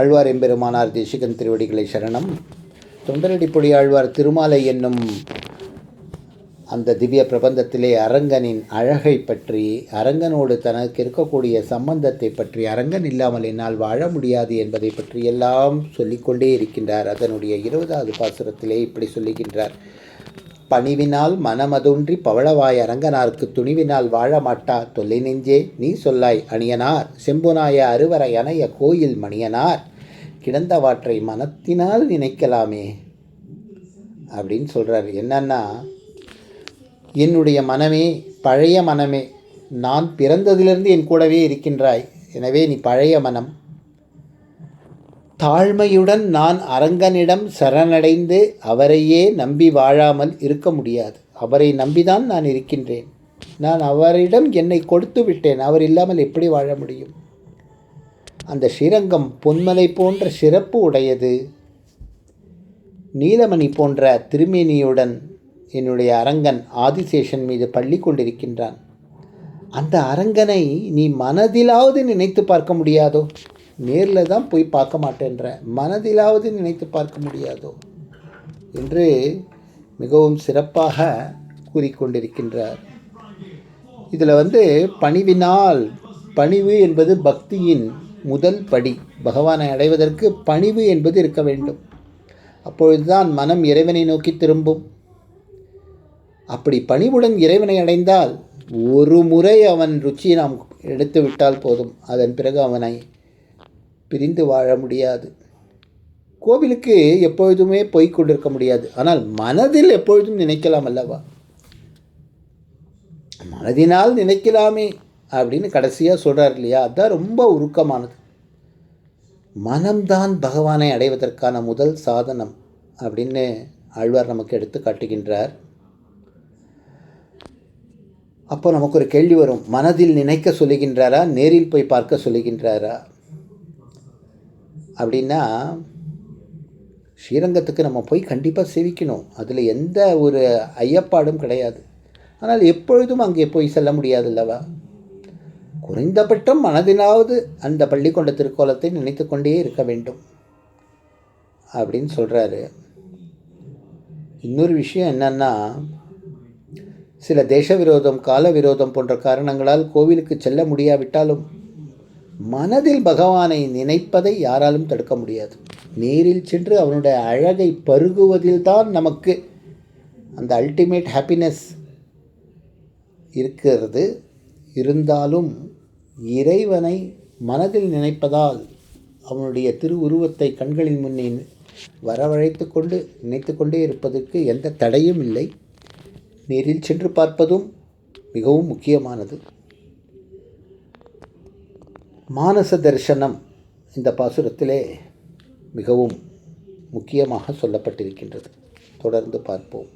ஆழ்வார் எம்பெருமானார் தேசிகன் திருவடிகளை சரணம். தொண்டரடிப்பொடி ஆழ்வார் திருமாலை என்னும் அந்த திவ்ய பிரபந்தத்திலே அரங்கனின் அழகை பற்றி, அரங்கனோடு தனக்கு இருக்கக்கூடிய சம்பந்தத்தை பற்றி, அரங்கன் இல்லாமல் என்னால் வாழ முடியாது என்பதை பற்றி எல்லாம் சொல்லிக்கொண்டே இருக்கின்றார். அதனுடைய 20வது பாசுரத்திலே இப்படி சொல்லுகின்றார். பணிவினால் மனமதொன்றி பவளவாய் அரங்கனார்க்கு துணிவினால் வாழ மாட்டா தொல்லை நெஞ்சே நீ சொல்லாய் அணியனார் செம்புனாய அறுவரை அணைய கோயில் மணியனார் கிடந்தவாற்றை மனத்தினால் நினைக்கலாமே அப்படின்னு சொல்கிறார். என்னன்னா, என்னுடைய மனமே, பழைய மனமே, நான் பிறந்ததிலிருந்து என் கூடவே இருக்கின்றாய். எனவே நீ பழைய மனம். தாழ்மையுடன் நான் அரங்கனிடம் சரணடைந்து அவரையே நம்பி வாழாமல் இருக்க முடியாது. அவரை நம்பிதான் நான் இருக்கின்றேன். நான் அவரிடம் என்னை கொடுத்து விட்டேன். அவர் இல்லாமல் எப்படி வாழ முடியும்? அந்த ஸ்ரீரங்கம் பொன்மலை போன்ற சிறப்பு உடையது. நீலமணி போன்ற திருமேனியுடன் என்னுடைய அரங்கன் ஆதிசேஷன் மீது பள்ளி கொண்டிருக்கின்றான். அந்த அரங்கனை நீ மனதிலாவது நினைத்து பார்க்க முடியாதோ? நேரில் தான் போய் பார்க்க மாட்டேன்ற, மனதிலாவது நினைத்து பார்க்க முடியாதோ என்று மிகவும் சிறப்பாக கூறிக்கொண்டிருக்கின்றார். இதில் பணிவினால், பணிவு என்பது பக்தியின் முதல் படி. பகவானை அடைவதற்கு பணிவு என்பது இருக்க வேண்டும். அப்பொழுதுதான் மனம் இறைவனை நோக்கி திரும்பும். அப்படி பணிவுடன் இறைவனை அடைந்தால் ஒரு முறை அவன் ருச்சியை நாம் எடுத்து விட்டால் போதும். அதன் பிறகு அவனை பிரிந்து வாழ முடியாது. கோவிலுக்கு எப்பொழுதுமே போய் கொண்டிருக்க முடியாது. ஆனால் மனதில் எப்பொழுதும் நினைக்கலாம் அல்லவா? மனதினால் நினைக்கலாமே அப்படின்னு கடைசியாக சொல்கிறார் இல்லையா? அதுதான் ரொம்ப உருக்கமானது. மனம்தான் பகவானை அடைவதற்கான முதல் சாதனம் அப்படின்னு ஆழ்வார் நமக்கு எடுத்து காட்டுகின்றார். அப்போ நமக்கு ஒரு கேள்வி வரும். மனதில் நினைக்க சொல்லுகின்றாரா, நேரில் போய் பார்க்க சொல்லுகின்றாரா? அப்படின்னா, ஸ்ரீரங்கத்துக்கு நம்ம போய் கண்டிப்பாக சேவிக்கணும். அதில் எந்த ஒரு ஐயப்பாடும் கிடையாது. ஆனால் எப்பொழுதும் அங்கே போய் செல்ல முடியாது அல்லவா? குறைந்தபட்சம் மனதிலாவது அந்த பள்ளிக்கொண்ட திருக்கோலத்தை நினைத்து கொண்டே இருக்க வேண்டும் அப்படின்னு சொல்கிறாரு. இன்னொரு விஷயம் என்னன்னா, சில தேச விரோதம், கால விரோதம் போன்ற காரணங்களால் கோவிலுக்கு செல்ல முடியாவிட்டாலும் மனதில் பகவானை நினைப்பதை யாராலும் தடுக்க முடியாது. நேரில் சென்று அவனுடைய அழகை பருகுவதில்தான் நமக்கு அந்த அல்டிமேட் ஹாப்பினஸ் இருக்கிறது. இருந்தாலும் இறைவனை மனதில் நினைப்பதால் அவனுடைய திருவுருவத்தை கண்களின் முன்னே வரவழைத்து கொண்டு நினைத்து கொண்டே இருப்பதற்கு எந்த தடையும் இல்லை. நேரில் சென்று பார்ப்பதும் மிகவும் முக்கியமானது. மானச தரிசனம் இந்த பாசுரத்திலே மிகவும் முக்கியமாக சொல்லப்பட்டிருக்கின்றது. தொடர்ந்து பார்ப்போம்.